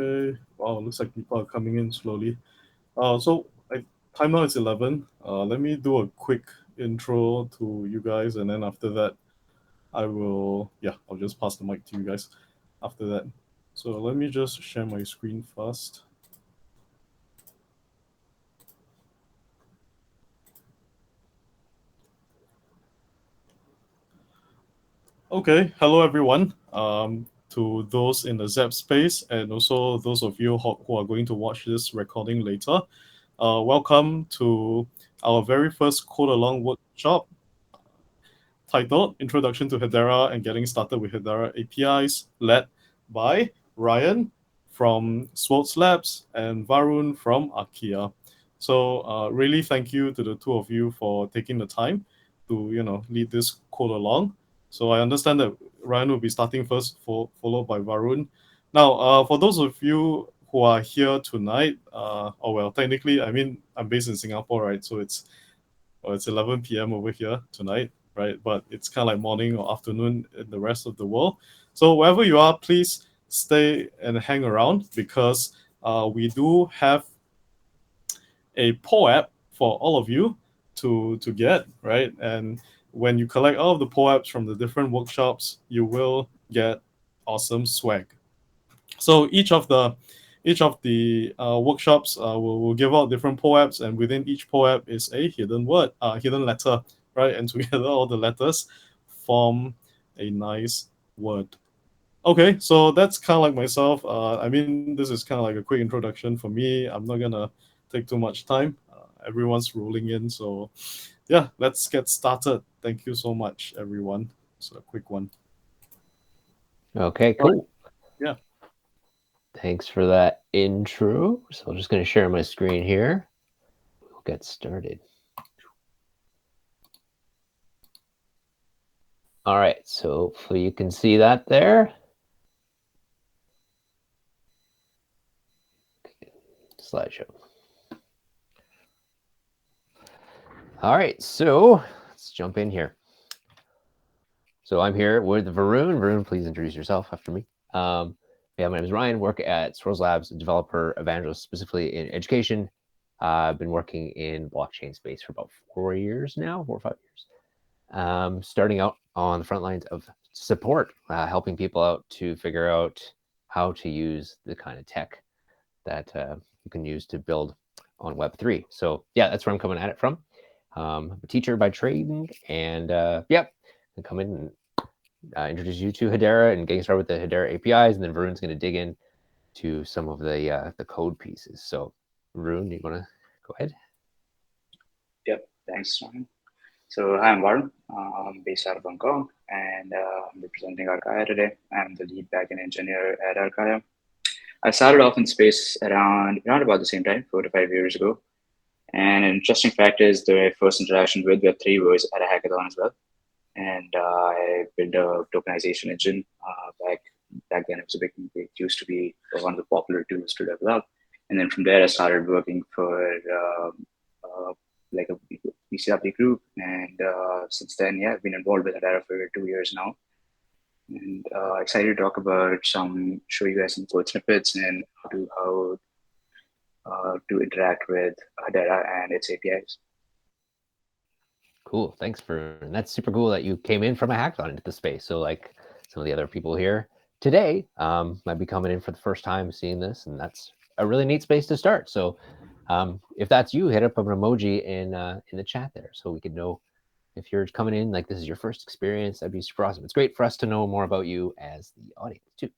Okay. Wow, looks like people are coming in slowly. Time now is 11. Let me do a quick intro to you guys, and then after that, I'll just pass the mic to you guys after that. So let me just share my screen first. Okay, hello everyone. To those in the Zap space, and also those of you who are going to watch this recording later, welcome to our very first code along workshop titled Introduction to Hedera and Getting Started with Hedera APIs, led by Ryan from Swartz Labs and Varun from Archain. So really thank you to the two of you for taking the time to lead this code along. So I understand that Ryan will be starting first, followed by Varun. Now, for those of you who are here tonight, technically, I mean, I'm based in Singapore, right? So it's 11 p.m. over here tonight, right? But it's kind of like morning or afternoon in the rest of the world. So wherever you are, please stay and hang around because we do have a POAP for all of you to get, right? And when you collect all of the POAPs from the different workshops, you will get awesome swag. So each of the workshops will give out different POAPs, and within each POAP is a hidden word, hidden letter, right? And together all the letters form a nice word. Okay, so that's kind of like myself. I mean, this is kind of like a quick introduction for me. I'm not gonna take too much time. Everyone's rolling in, so yeah, let's get started. Thank you so much, everyone. It's a quick one. Okay, cool. Yeah. Thanks for that intro. So I'm just going to share my screen here. We'll get started. All right, so hopefully you can see that there. Okay, slideshow. All right, so let's jump in here. So I'm here with Varun. Varun, please introduce yourself after me. My name is Ryan, work at Swartz Labs, developer evangelist, specifically in education. I've been working in blockchain space for about 4 years now, 4 or 5 years. Starting out on the front lines of support, helping people out to figure out how to use the kind of tech that you can use to build on Web3. So yeah, that's where I'm coming at it from. I'm a teacher by training, and I come in and introduce you to Hedera and getting started with the Hedera APIs, and then Varun's going to dig in to some of the code pieces. So Varun, you want to go ahead? Yep, thanks, Ryan. So hi, I'm Varun. I'm based out of Hong Kong, and I'm representing Archain today. I'm the lead backend engineer at Archain. I started off in space around about the same time, 4 to 5 years ago. And an interesting fact is the first interaction with Web3 was at a hackathon as well. And I built a tokenization engine back then. It was a big, it used to be one of the popular tools to develop. And then from there, I started working for like a BCW group. And since then, I've been involved with Hedera for 2 years now. And excited to talk about show you guys some code snippets and how to interact with Hedera and its APIs. Cool. Thanks, Varun. That's super cool that you came in from a hackathon into the space. So like some of the other people here today might be coming in for the first time seeing this, and that's a really neat space to start. So if that's you, hit up an emoji in the chat there so we could know if you're coming in like this is your first experience. That'd be super awesome. It's great for us to know more about you as the audience too.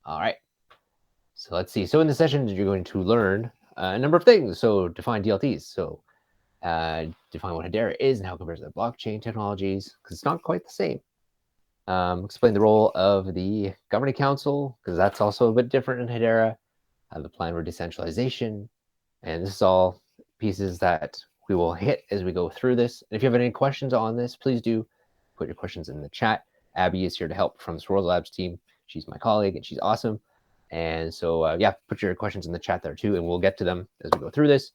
All right. So let's see. So in this session, you're going to learn a number of things. So define DLTs. So define what Hedera is and how it compares to blockchain technologies, because it's not quite the same. Explain the role of the governing council, because that's also a bit different in Hedera. The plan for decentralization. And this is all pieces that we will hit as we go through this. And if you have any questions on this, please do put your questions in the chat. Abby is here to help from the Swartz Labs team. She's my colleague and she's awesome. And so, put your questions in the chat there too, and we'll get to them as we go through this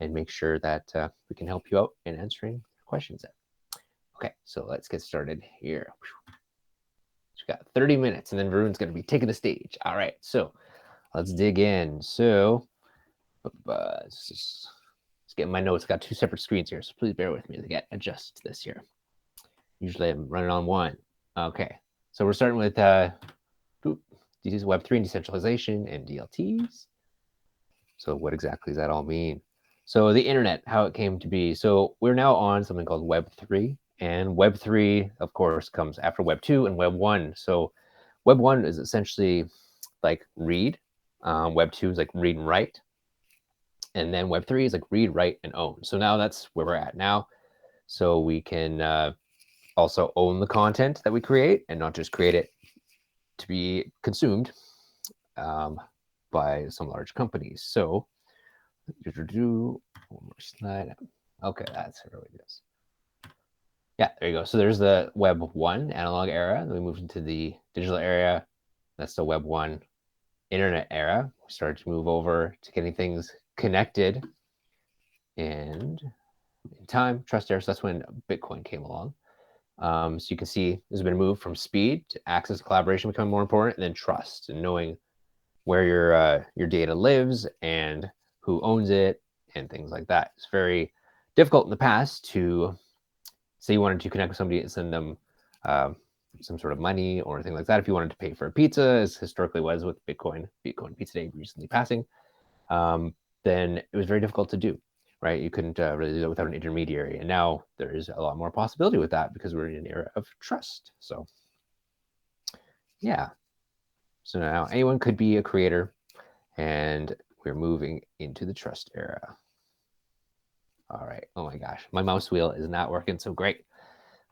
and make sure that we can help you out in answering questions there. Okay, so let's get started here. We've got 30 minutes, and then Varun's going to be taking the stage. All right, so let's dig in. So let's get my notes. I got 2 separate screens here, so please bear with me to adjust this here. Usually I'm running on one. Okay, so we're starting with Web3 and decentralization and DLTs. So what exactly does that all mean? So the internet, how it came to be. So we're now on something called Web3, and Web3, of course, comes after Web2 and Web1. So Web1 is essentially like read. Web2 is like read and write. And then Web3 is like read, write, and own. So now that's where we're at now. So we can also own the content that we create and not just create it to be consumed by some large companies. So one more slide. Okay, that's where it is. Yeah, there you go. So there's the Web 1 analog era. Then we moved into the digital era. That's the Web 1 internet era. We started to move over to getting things connected. And in time, trust era. So that's when Bitcoin came along. So you can see there's been a move from speed to access, collaboration becoming more important, and then trust and knowing where your data lives and who owns it and things like that. It's very difficult in the past to say you wanted to connect with somebody and send them some sort of money or anything like that. If you wanted to pay for a pizza, as historically was with Bitcoin Pizza Day recently passing, then it was very difficult to do, right? You couldn't really do it without an intermediary. And now there is a lot more possibility with that because we're in an era of trust. So yeah. So now anyone could be a creator, and we're moving into the trust era. All right. Oh my gosh, my mouse wheel is not working so great.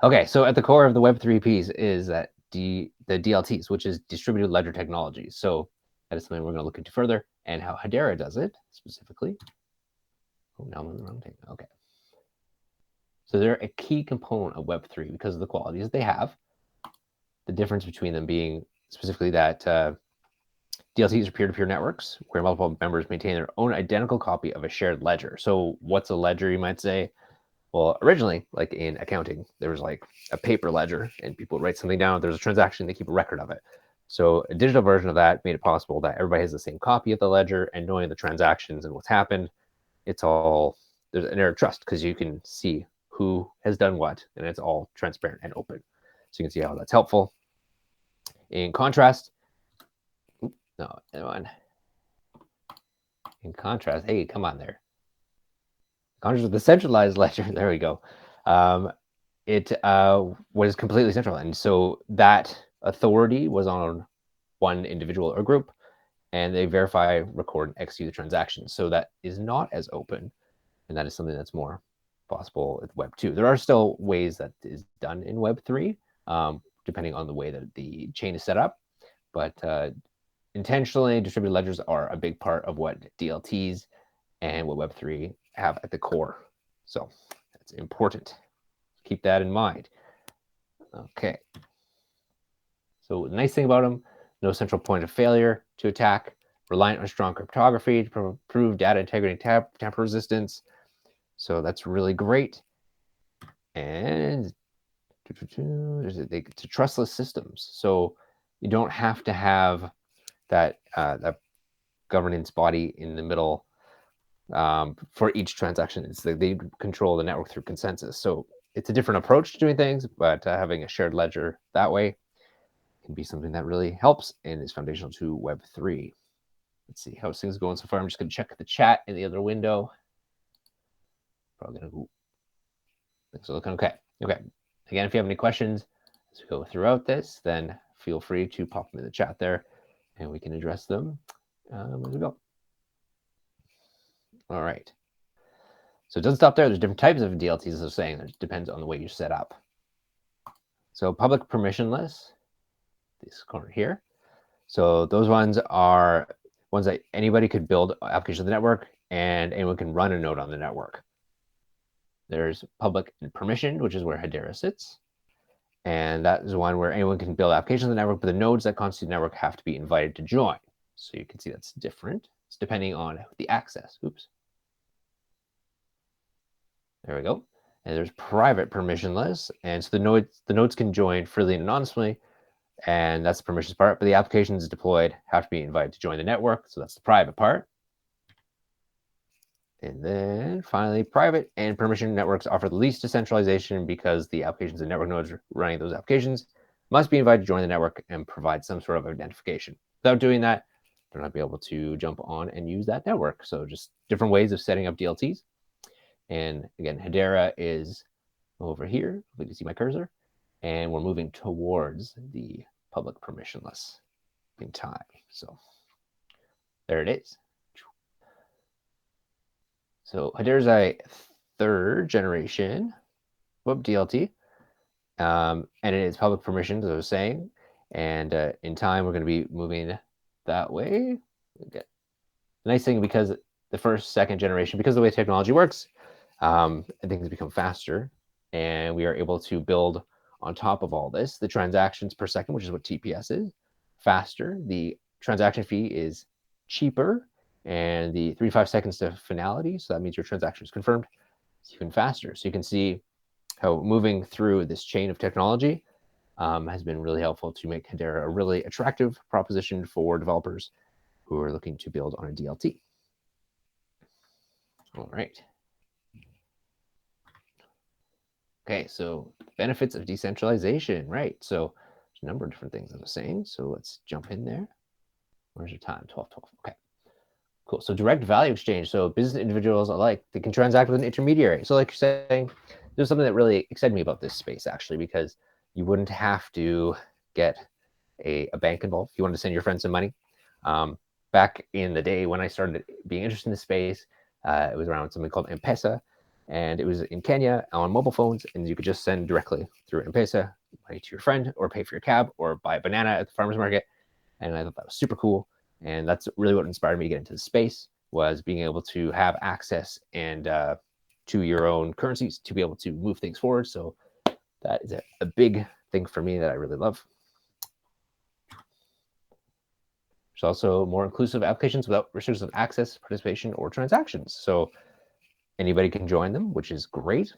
Okay, so at the core of the Web3 piece is that the DLTs, which is distributed ledger technology. So that is something we're going to look into further, and how Hedera does it specifically. Oh, now I'm on the wrong thing. Okay. So they're a key component of Web3 because of the qualities they have. The difference between them being specifically that DLTs are peer-to-peer networks where multiple members maintain their own identical copy of a shared ledger. So what's a ledger, you might say? Well, originally, like in accounting, there was like a paper ledger and people would write something down. There's a transaction, they keep a record of it. So a digital version of that made it possible that everybody has the same copy of the ledger, and knowing the transactions and what's happened, it's all, there's an air of trust because you can see who has done what, and it's all transparent and open. So you can see how that's helpful. In contrast, no, anyone. In contrast, hey, come on there. Contrast with the centralized ledger, there we go. It was completely central, and so that authority was on one individual or group, and they verify, record, and execute the transactions. So that is not as open, and that is something that's more possible with Web 2. There are still ways that is done in Web 3, depending on the way that the chain is set up, but intentionally, distributed ledgers are a big part of what DLTs and what Web 3 have at the core. So that's important. Keep that in mind. Okay. So the nice thing about them, no central point of failure to attack, reliant on strong cryptography to prove data integrity and tamper resistance. So that's really great. And to trustless systems. So you don't have to have that governance body in the middle for each transaction. It's like they control the network through consensus. So it's a different approach to doing things, but having a shared ledger that way can be something that really helps and is foundational to Web3. Let's see how things going so far. I'm just going to check the chat in the other window. Probably going to. Things are looking okay. Okay. Again, if you have any questions as we go throughout this, then feel free to pop them in the chat there, and we can address them as we go. All right. So it doesn't stop there. There's different types of DLTs, as I was saying. It depends on the way you set up. So public permissionless, this corner here. So those ones are ones that anybody could build applications on the network, and anyone can run a node on the network. There's public and permissioned, which is where Hedera sits. And that is one where anyone can build applications on the network, but the nodes that constitute the network have to be invited to join. So you can see that's different. It's depending on the access. Oops. There we go. And there's private permissionless. And so the nodes can join freely and anonymously, And that's the permissions part. But the applications deployed have to be invited to join the network. So that's the private part. And then finally, private and permission networks offer the least decentralization because the applications and network nodes running those applications must be invited to join the network and provide some sort of identification. Without doing that, they're not be able to jump on and use that network. So just different ways of setting up DLTs. And again, Hedera is over here. You can see my cursor. And we're moving towards the public permissionless in time. So there it is. So Hedera is a 3rd generation web DLT, and it is public permissions, as I was saying. And in time, we're going to be moving that way. Okay. The nice thing, because the 1st, 2nd generation, because of the way technology works, things become faster, and we are able to build on top of all this the transactions per second, which is what TPS is, faster. The transaction fee is cheaper, and the 3 to 5 seconds to finality. So that means your transaction is confirmed. It's even faster. So you can see how moving through this chain of technology has been really helpful to make Hedera a really attractive proposition for developers who are looking to build on a DLT. All right. Okay, so benefits of decentralization, right? So there's a number of different things I was saying. So let's jump in there. Where's your time? 12:12. Okay, cool. So direct value exchange. So business individuals alike, they can transact with an intermediary. So like you're saying, there's something that really excited me about this space, actually, because you wouldn't have to get a bank involved if you wanted to send your friend some money. Back in the day when I started being interested in this space, it was around something called M-Pesa, and it was in Kenya on mobile phones, and you could just send directly through M-Pesa money to your friend, or pay for your cab, or buy a banana at the farmer's market. And I thought that was super cool. And that's really what inspired me to get into the space, was being able to have access and to your own currencies to be able to move things forward. So that is a big thing for me that I really love. There's also more inclusive applications without restrictions of access, participation, or transactions. So anybody can join them, which is great.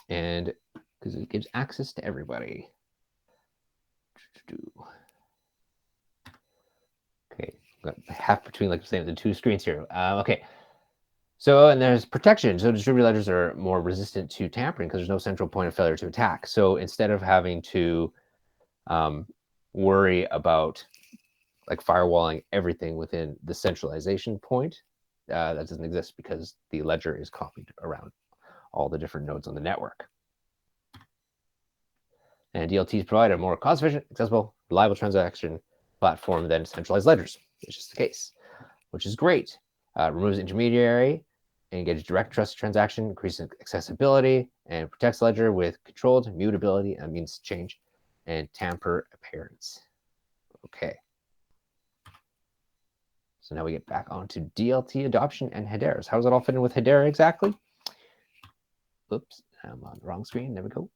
And because it gives access to everybody. Okay, got half between, like I'm saying, the 2 screens here. Okay. So, and there's protection. So distributed ledgers are more resistant to tampering because there's no central point of failure to attack. So instead of having to worry about like firewalling everything within the centralization point, that doesn't exist because the ledger is copied around all the different nodes on the network. And DLTs provide a more cost-efficient, accessible, reliable transaction platform than centralized ledgers, which is the case, which is great. Removes intermediary, engages direct trust transaction, increases accessibility, and protects ledger with controlled mutability and means change and tamper appearance. Okay. So now we get back onto DLT adoption and Hedera. How does it all fit in with Hedera exactly? Oops, I'm on the wrong screen. There we go.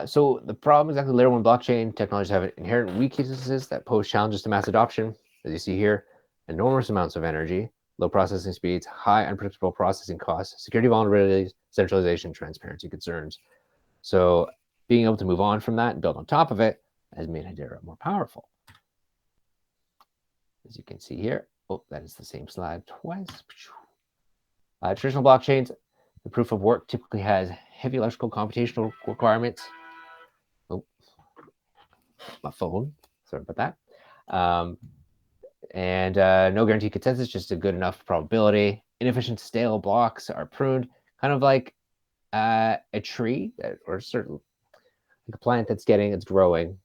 So the problem is exactly layer 1 blockchain technologies have inherent weaknesses that pose challenges to mass adoption. As you see here, enormous amounts of energy, low processing speeds, high unpredictable processing costs, security vulnerabilities, centralization, transparency concerns. So being able to move on from that and build on top of it has made Hedera more powerful. As you can see here, oh, that is the same slide twice. Traditional blockchains, the proof of work typically has heavy electrical computational requirements. Oh, my phone. Sorry about that. And no guaranteed consensus, just a good enough probability. Inefficient stale blocks are pruned, kind of like a tree or certain like a plant that's growing,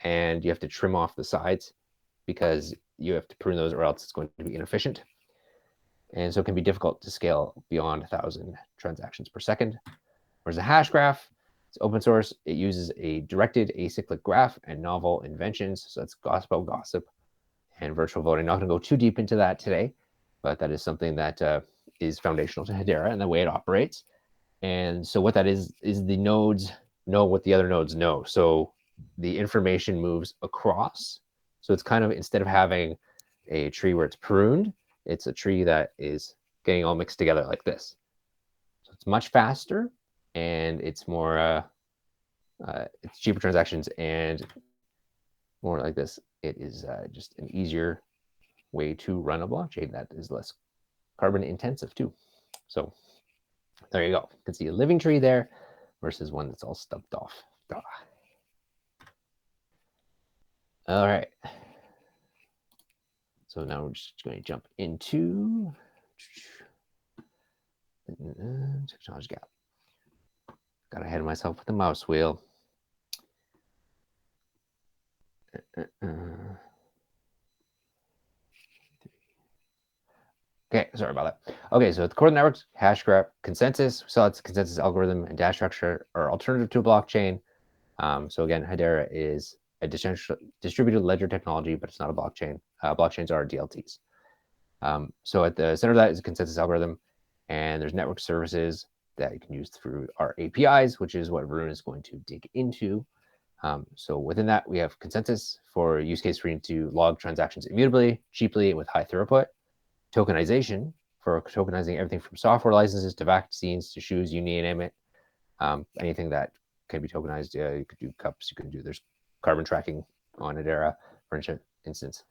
and you have to trim off the sides because you have to prune those, or else it's going to be inefficient. And so it can be difficult to scale beyond 1,000 transactions per second. Whereas a hash graph, it's open source. It uses a directed acyclic graph and novel inventions. So that's gossip and virtual voting. Not going to go too deep into that today, but that is something that is foundational to Hedera and the way it operates. And so what that is the nodes know what the other nodes know. So the information moves across. So it's kind of, instead of having a tree where it's pruned, it's a tree that is getting all mixed together like this. So it's much faster, and it's more it's cheaper transactions and more like this. It is just an easier way to run a blockchain that is less carbon intensive too. So there you go. You can see a living tree there versus one that's all stubbed off. All right. So now we're just going to jump into technology gap. Got ahead of myself with the mouse wheel. Okay, sorry about that. Okay, so at the core of the networks, Hashgraph consensus. We saw it's a consensus algorithm and data structure are alternative to a blockchain. So again, Hedera is a distributed ledger technology, but it's not a blockchain. Blockchains are DLTs. So at the center of that is a consensus algorithm, and there's network services that you can use through our APIs, which is what Varun is going to dig into. So within that, we have consensus for use case for you to log transactions immutably, cheaply, and with high throughput. Tokenization for tokenizing everything from software licenses to vaccines to shoes, you name it. Anything that can be tokenized, you could do cups, you can do, there's carbon tracking on Hedera, for instance.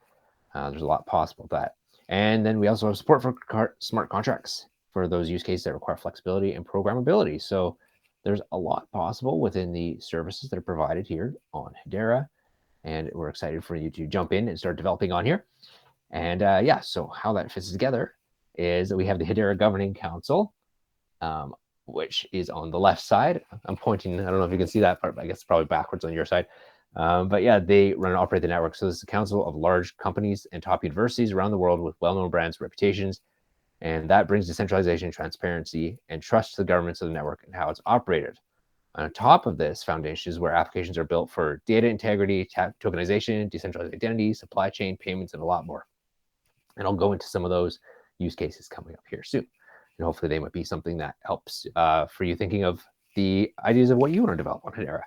There's a lot possible with that. And then we also have support for smart contracts for those use cases that require flexibility and programmability. So there's a lot possible within the services that are provided here on Hedera. And we're excited for you to jump in and start developing on here. And yeah, so how that fits together is that we have the Hedera Governing Council, which is on the left side. I'm pointing, I don't know if you can see that part, but I guess it's probably backwards on your side. But yeah, they run and operate the network. So this is a council of large companies and top universities around the world with well-known brands, reputations, and that brings decentralization, transparency, and trust to the governments of the network and how it's operated. On top of this foundation is where applications are built for data integrity, tokenization, decentralized identity, supply chain, payments, and a lot more. And I'll go into some of those use cases coming up here soon. And hopefully they might be something that helps for you thinking of the ideas of what you want to develop on Hedera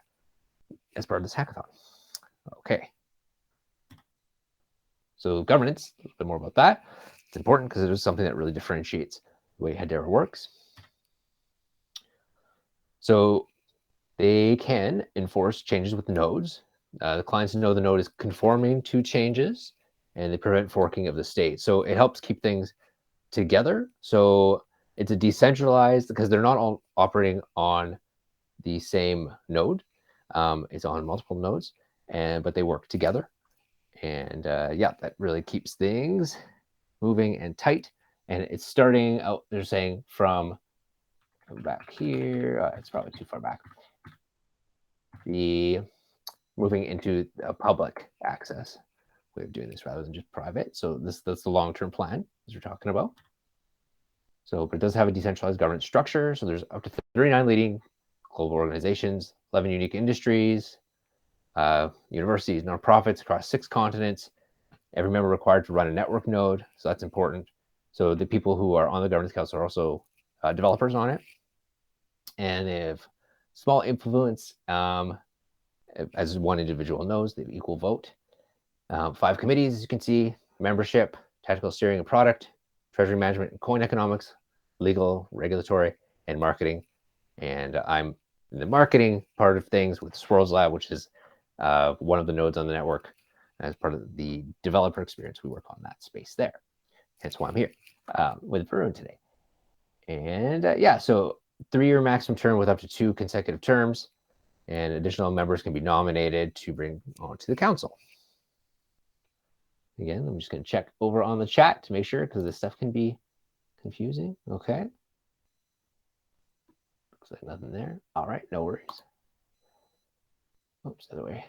as part of this hackathon. Okay. So governance, a little bit more about that. It's important because it is something that really differentiates the way Hedera works. So they can enforce changes with nodes. The clients know the node is conforming to changes, and they prevent forking of the state. So it helps keep things together. So it's a decentralized, because they're not all operating on the same node. It's on multiple nodes, but they work together. And yeah, that really keeps things moving and tight. And it's starting out, they're saying, from back here. It's probably too far back. The moving into a public access way of doing this rather than just private. So that's the long-term plan as we're talking about. So, but it does have a decentralized governance structure. So there's up to 39 leading global organizations, 11 unique industries, universities, nonprofits across 6 continents. Every member required to run a network node. So that's important. So the people who are on the governance council are also developers on it. And they have small influence, as one individual knows, they have equal vote. 5 committees, as you can see: membership, technical steering and product, treasury management and coin economics, legal, regulatory, and marketing. And I'm in the marketing part of things with Swirls Lab, which is one of the nodes on the network. As part of the developer experience, we work on that space there. Hence why I'm here with Varun today. And yeah, so 3-year maximum term with up to 2 consecutive terms, and additional members can be nominated to bring onto the council. Again, I'm just going to check over on the chat to make sure, because this stuff can be confusing. Okay. Looks like nothing there. All right, no worries. Oops, other way.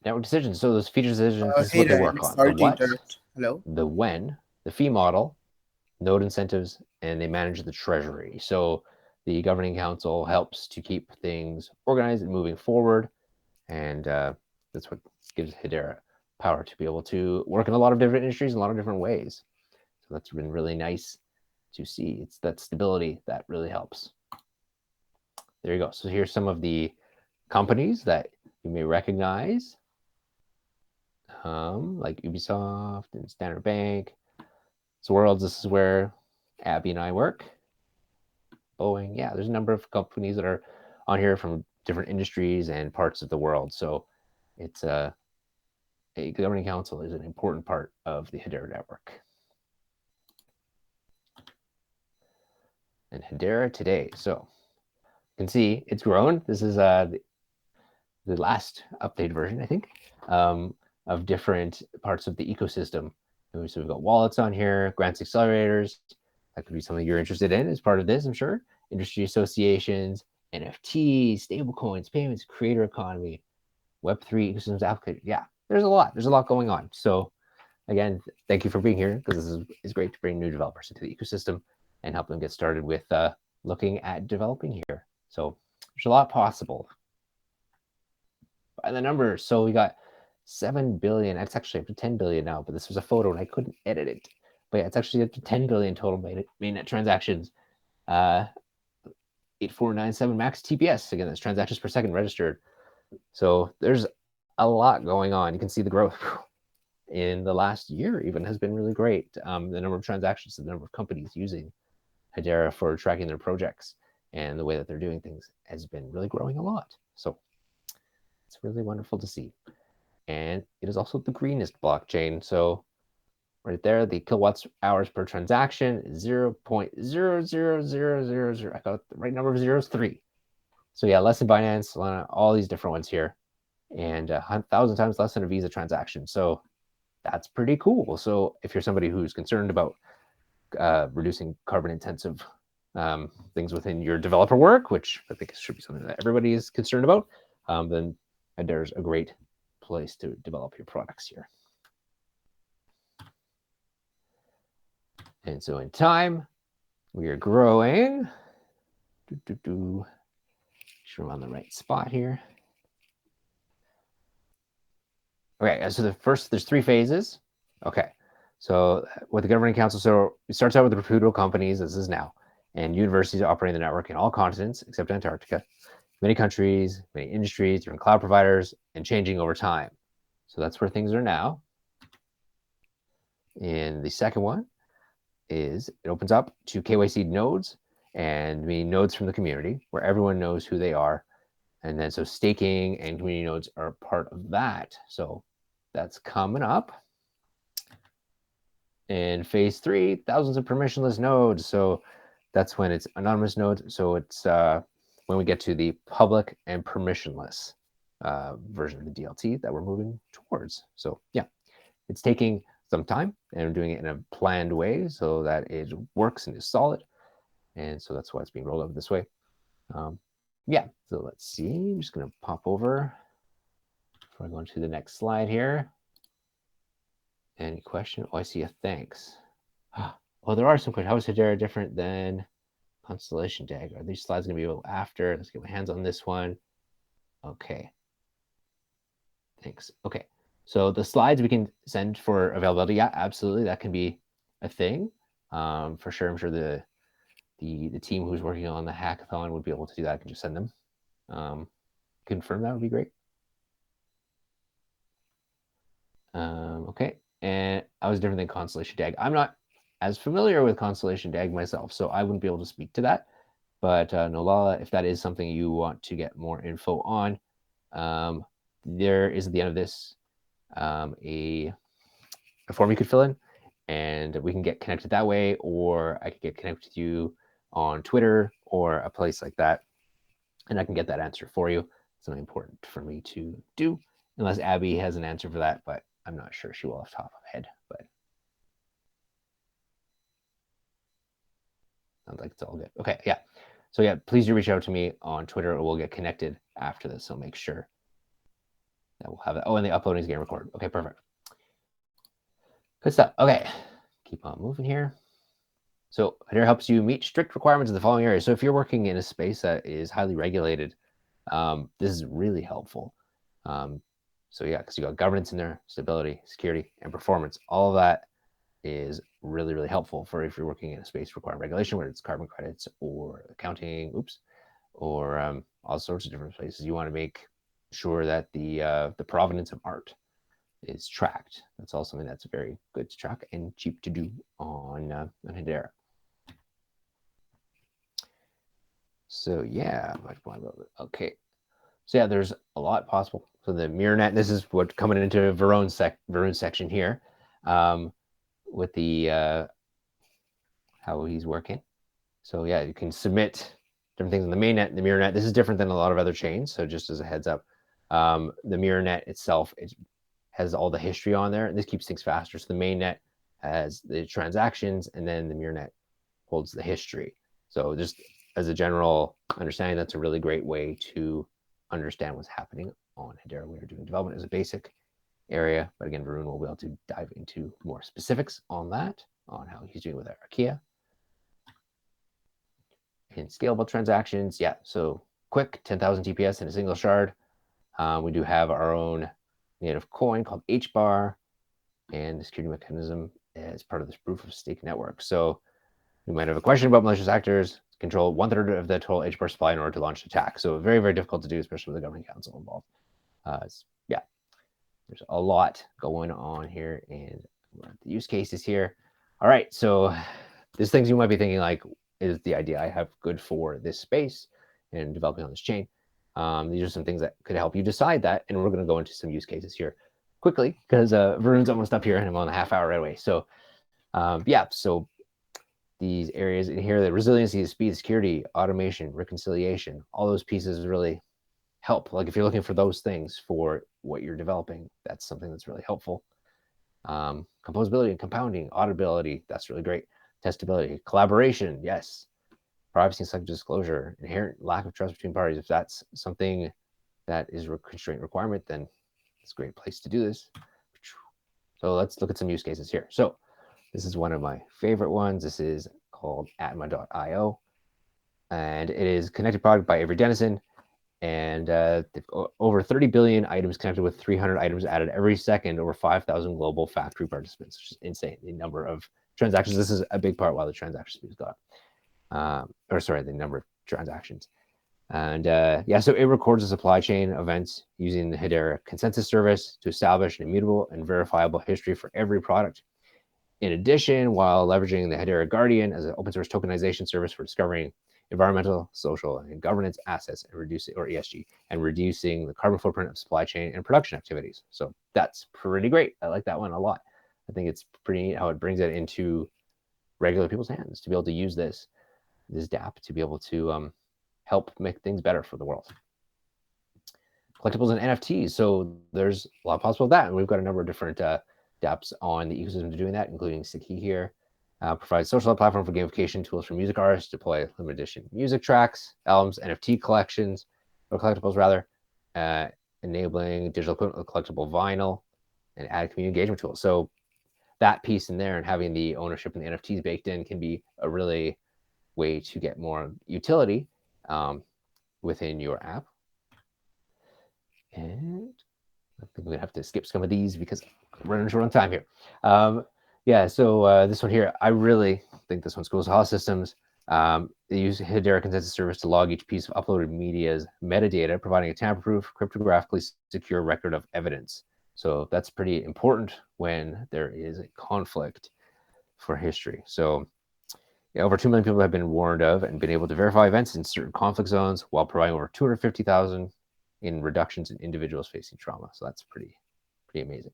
Network decisions. So those feature decisions, this is what they work on. Sorry The to what, interrupt. Hello. the when, the fee model, node incentives, and they manage the treasury. So the governing council helps to keep things organized and moving forward. And that's what gives Hedera power to be able to work in a lot of different industries in a lot of different ways. So that's been really nice to see. It's that stability that really helps. There you go. So here's some of the companies that you may recognize, like Ubisoft and Standard Bank. Swirls, this is where Abby and I work. Boeing, yeah, there's a number of companies that are on here from different industries and parts of the world. So it's a governing council is an important part of the Hedera network. And Hedera today. So you can see it's grown. This is the last updated version, I think, of different parts of the ecosystem. And so we've got wallets on here, grants, accelerators. That could be something you're interested in as part of this, I'm sure. Industry associations, NFTs, stablecoins, payments, creator economy, Web3 ecosystems application. Yeah, there's a lot. There's a lot going on. So again, thank you for being here, because this is great to bring new developers into the ecosystem and help them get started with looking at developing here. So there's a lot possible. By the numbers, so we got 7 billion. It's actually up to 10 billion now, but this was a photo and I couldn't edit it. But yeah, it's actually up to 10 billion total mainnet transactions. 8497 max TPS. Again, that's transactions per second registered. So there's a lot going on. You can see the growth in the last year even has been really great. The number of transactions, the number of companies using Hedera for tracking their projects and the way that they're doing things has been really growing a lot. So it's really wonderful to see. And it is also the greenest blockchain. So right there, the kilowatts hours per transaction is 0.00000. I got the right number of zeros, 3. So yeah, less than Binance, Solana, all these different ones here, and 1,000 times less than a Visa transaction. So that's pretty cool. So if you're somebody who's concerned about reducing carbon intensive things within your developer work, which I think should be something that everybody is concerned about, then there's a great place to develop your products here. And so in time, we are growing. Make sure I'm on the right spot here. Okay, so there's 3 phases. Okay, so with the governing council, so it starts out with the reputable companies, as is now, and universities operating the network in all continents except Antarctica, many countries, many industries, different cloud providers, and changing over time. So that's where things are now. And the second one is it opens up to KYC nodes and nodes from the community where everyone knows who they are. And then so staking and community nodes are part of that. So that's coming up. In phase 3, thousands of permissionless nodes. So that's when it's anonymous nodes. So it's when we get to the public and permissionless version of the DLT that we're moving towards. So yeah, it's taking some time and we're doing it in a planned way so that it works and is solid. And so that's why it's being rolled out this way. Yeah, so let's see. I'm just going to pop over before I go into the next slide here. Any question? Oh, I see a thanks. Oh, there are some questions. How is Hedera different than Constellation DAG? Are these slides going to be available after? Let's get my hands on this one. Okay. Thanks. Okay. So the slides we can send for availability. Yeah, absolutely. That can be a thing. For sure. I'm sure the team who's working on the hackathon would be able to do that. I can just send them. Confirm that would be great. Okay. And I was different than Constellation DAG. I'm not as familiar with Constellation DAG myself, so I wouldn't be able to speak to that. But Nolala, if that is something you want to get more info on, there is at the end of this a form you could fill in, and we can get connected that way, or I could get connected with you on Twitter or a place like that, and I can get that answer for you. It's not important for me to do, unless Abby has an answer for that, but I'm not sure she will off the top of her head, but sounds like it's all good. Okay, yeah. So yeah, please do reach out to me on Twitter or we'll get connected after this. So make sure that we'll have that. Oh, and the uploading is getting recorded. Okay, perfect. Good stuff. Okay, keep on moving here. So Hedera helps you meet strict requirements in the following areas. So if you're working in a space that is highly regulated, this is really helpful. So yeah, because you got governance in there, stability, security, and performance. All of that is really, really helpful for if you're working in a space requiring regulation, whether it's carbon credits or accounting, or all sorts of different places. You want to make sure that the provenance of art is tracked. That's also something that's very good to track and cheap to do on Hedera. So yeah, okay. So yeah, there's a lot possible. So the mirror net, this is what coming into Varun's section here, with the how he's working. So yeah, you can submit different things in the main net and the mirror net. This is different than a lot of other chains. So just as a heads up, the mirror net itself, it has all the history on there, and this keeps things faster. So the main net has the transactions, and then the mirror net holds the history. So just as a general understanding, that's a really great way to understand what's happening on Hedera when you're doing development as a basic area. But again, Varun will be able to dive into more specifics on that, on how he's doing with Archain. In scalable transactions, yeah, so quick 10,000 TPS in a single shard. We do have our own native coin called HBAR, and the security mechanism as part of this proof of stake network. So you might have a question about malicious actors. Control 1/3 of the total HBAR supply in order to launch an attack. So very, very difficult to do, especially with the governing council involved. Yeah, there's a lot going on here, and the use cases here. All right, so there's things you might be thinking like, is the idea I have good for this space and developing on this chain? These are some things that could help you decide that, and we're going to go into some use cases here quickly because Varun's almost up here and I'm on a half hour right away. So yeah, so these areas in here, the resiliency, the speed, security, automation, reconciliation, all those pieces really help. Like if you're looking for those things for what you're developing, that's something that's really helpful. Composability and compounding, auditability, that's really great. Testability, collaboration, yes. Privacy and selective disclosure, inherent lack of trust between parties. If that's something that is a constraint requirement, then it's a great place to do this. So let's look at some use cases here. So this is one of my favorite ones. This is called atma.io, and it is connected product by Avery Dennison. And over 30 billion items connected with 300 items added every second, over 5,000 global factory participants, which is insane. The number of transactions. This is a big part why the transaction speed got, the number of transactions. And yeah, so it records the supply chain events using the Hedera consensus service to establish an immutable and verifiable history for every product. In addition, while leveraging the Hedera Guardian as an open source tokenization service for discovering environmental, social, and governance assets and reducing, or ESG, and reducing the carbon footprint of supply chain and production activities. So that's pretty great. I like that one a lot. I think it's pretty neat how it brings it into regular people's hands to be able to use this DApp to be able to help make things better for the world. Collectibles and NFTs. So there's a lot possible with that. And we've got a number of different dApps on the ecosystem to doing that, including Siki here. Provides social platform for gamification tools for music artists to play limited edition music tracks, albums, NFT collections, or collectibles rather, enabling digital collectible vinyl, and add community engagement tools. So that piece in there and having the ownership and the NFTs baked in can be a really way to get more utility within your app. And I think we're gonna have to skip some of these because I'm running short on time here. Yeah, so this one here, I really think this one's cool. So Hollow Systems, they use Hedera consensus service to log each piece of uploaded media's metadata, providing a tamper-proof, cryptographically secure record of evidence. So that's pretty important when there is a conflict for history. So yeah, over 2 million people have been warned of and been able to verify events in certain conflict zones while providing over 250,000 in reductions in individuals facing trauma. So that's pretty amazing.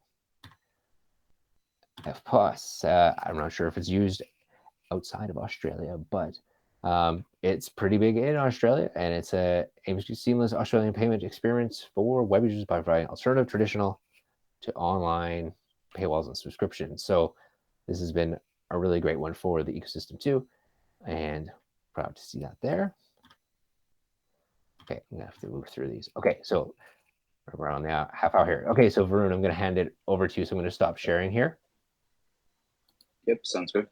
FPOS, I'm not sure if it's used outside of Australia, but it's pretty big in Australia, and it's aims to seamless Australian payment experience for web users by providing alternative traditional to online paywalls and subscriptions. So this has been a really great one for the ecosystem too, and proud to see that there. Okay, I'm gonna have to move through these. Okay, so we're around now half hour here. Okay, so Varun, I'm gonna hand it over to you. So I'm gonna stop sharing here. Yep, sounds good.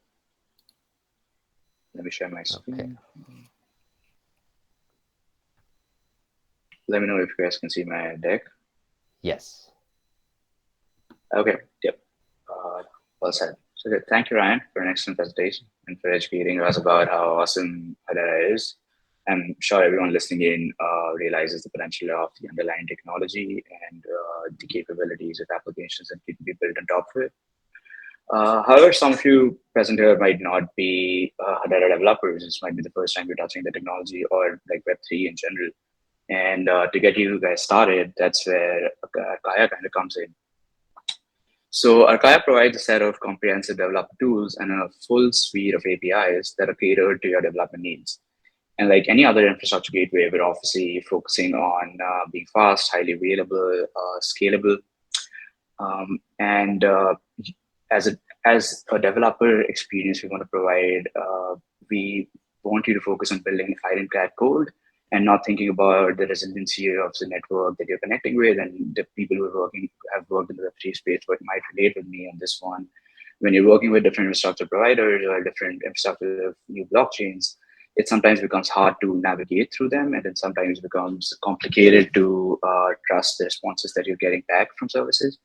Let me share my screen. Okay. Let me know if you guys can see my deck. Yes. Okay, yep. Well said. So good. Thank you, Ryan, for an excellent presentation and for educating us about how awesome Hedera is. I'm sure everyone listening in realizes the potential of the underlying technology and the capabilities of applications that can be built on top of it. However, some of you present here might not be Hedera developers. This might be the first time you're touching the technology or like Web3 in general. And to get you guys started, that's where Kaya kind of comes in. So Archain provides a set of comprehensive development tools and a full suite of APIs that are catered to your development needs. And like any other infrastructure gateway, we're obviously focusing on being fast, highly available, scalable, and as a developer experience, we want to provide. We want you to focus on building ironclad code and not thinking about the resiliency of the network that you're connecting with, and the people who have worked in the Web3 space but might relate with me on this one. When you're working with different infrastructure providers or different infrastructure new blockchains, it sometimes becomes hard to navigate through them, and then sometimes becomes complicated to trust the responses that you're getting back from services.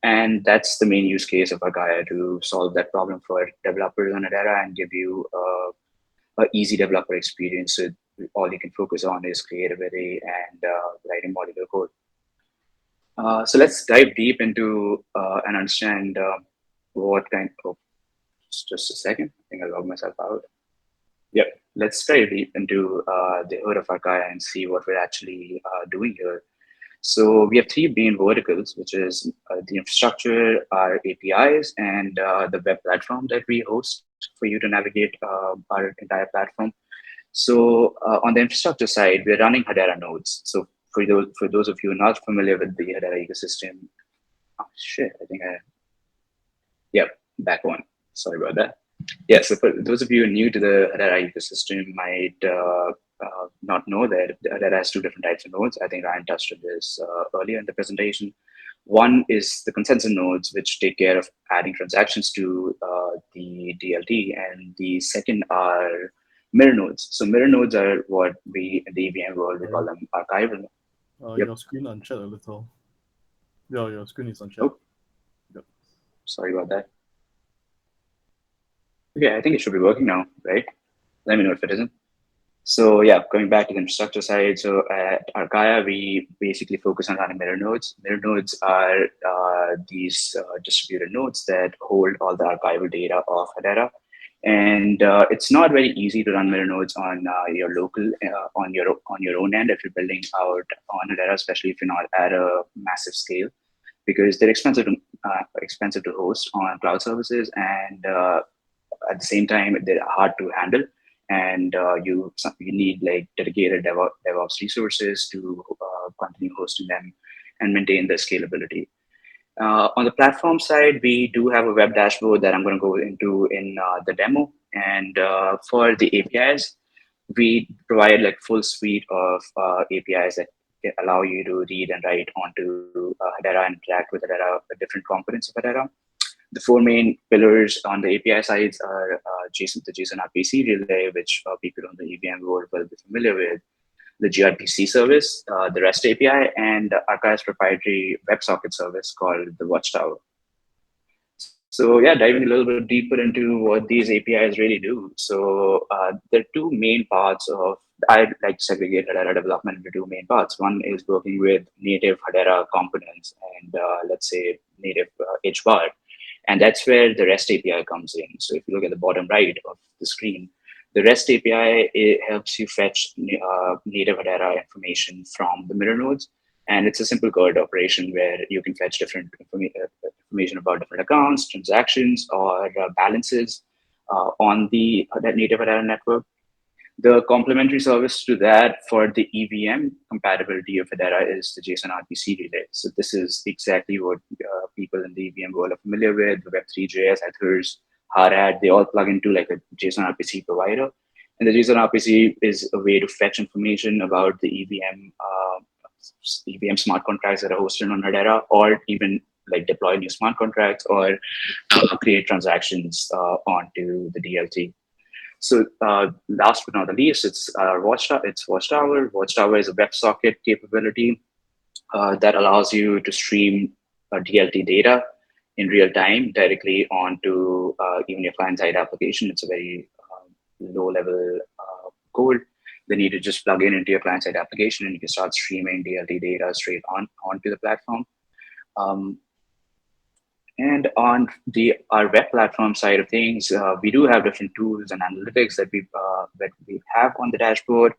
And that's the main use case of Agaya, to solve that problem for developers on Hedera and give you a easy developer experience. So all you can focus on is creativity and writing modular code. So let's dive deep into and understand what kind of, just a second, I think I logged myself out. Yep, let's dive deep into the hood of Archaia and see what we're actually doing here. So we have three main verticals, which is the infrastructure, our APIs, and the web platform that we host for you to navigate our entire platform. So on the infrastructure side, we're running Hedera nodes. So for those of you not familiar with the Hedera ecosystem, oh shit, I think yep, back one. Sorry about that. Yeah, so for those of you new to the Hedera ecosystem might not know that Hedera has two different types of nodes. I think Ryan touched on this earlier in the presentation. One is the consensus nodes, which take care of adding transactions to the DLT, and the second are mirror nodes. So mirror nodes are what we in the EVM world we call them archival. Yep. Your screen unchecked a little. Yeah, your screen is unchecked. Oh, yep. Sorry about that. Okay, I think it should be working now, right? Let me know if it isn't. So yeah, going back to the infrastructure side, so at Archaia, we basically focus on running mirror nodes. Mirror nodes are these distributed nodes that hold all the archival data of Hedera. And it's not very easy to run mirror nodes on your local, on your own end if you're building out on Hedera, especially if you're not at a massive scale, because they're expensive to host on cloud services, and at the same time they're hard to handle, and you need like dedicated DevOps resources to continue hosting them and maintain the scalability. On the platform side, we do have a web dashboard that I'm going to go into in the demo. And for the APIs, we provide like full suite of APIs that allow you to read and write onto Hedera and interact with Hedera, different components of Hedera. The four main pillars on the API sides are the JSON RPC relay, which people on the EVM world will be familiar with, the gRPC service, the REST API, and Archive's proprietary WebSocket service called the Watchtower. So yeah, diving a little bit deeper into what these APIs really do. So there are two main parts of, I'd like to segregate Hedera development into two main parts. One is working with native Hedera components and let's say native HBAR. And that's where the REST API comes in. So if you look at the bottom right of the screen, the REST API, it helps you fetch native Hedera information from the mirror nodes. And it's a simple code operation where you can fetch different information about different accounts, transactions, or balances on that native Hedera network. The complementary service to that for the EVM compatibility of Hedera is the JSON RPC relay. So this is exactly what people in the EVM world are familiar with. The Web3.js, Ethers, Harad, they all plug into like a JSON RPC provider. And the JSON RPC is a way to fetch information about the EVM smart contracts that are hosted on Hedera, or even like deploy new smart contracts or create transactions onto the DLT. So last but not the least, it's Watchtower. Watchtower is a WebSocket capability that allows you to stream DLT data in real time directly onto even your client-side application. It's a very low-level code. Then you need to just plug into your client-side application, and you can start streaming DLT data straight onto the platform. And on our web platform side of things, we do have different tools and analytics that we have on the dashboard.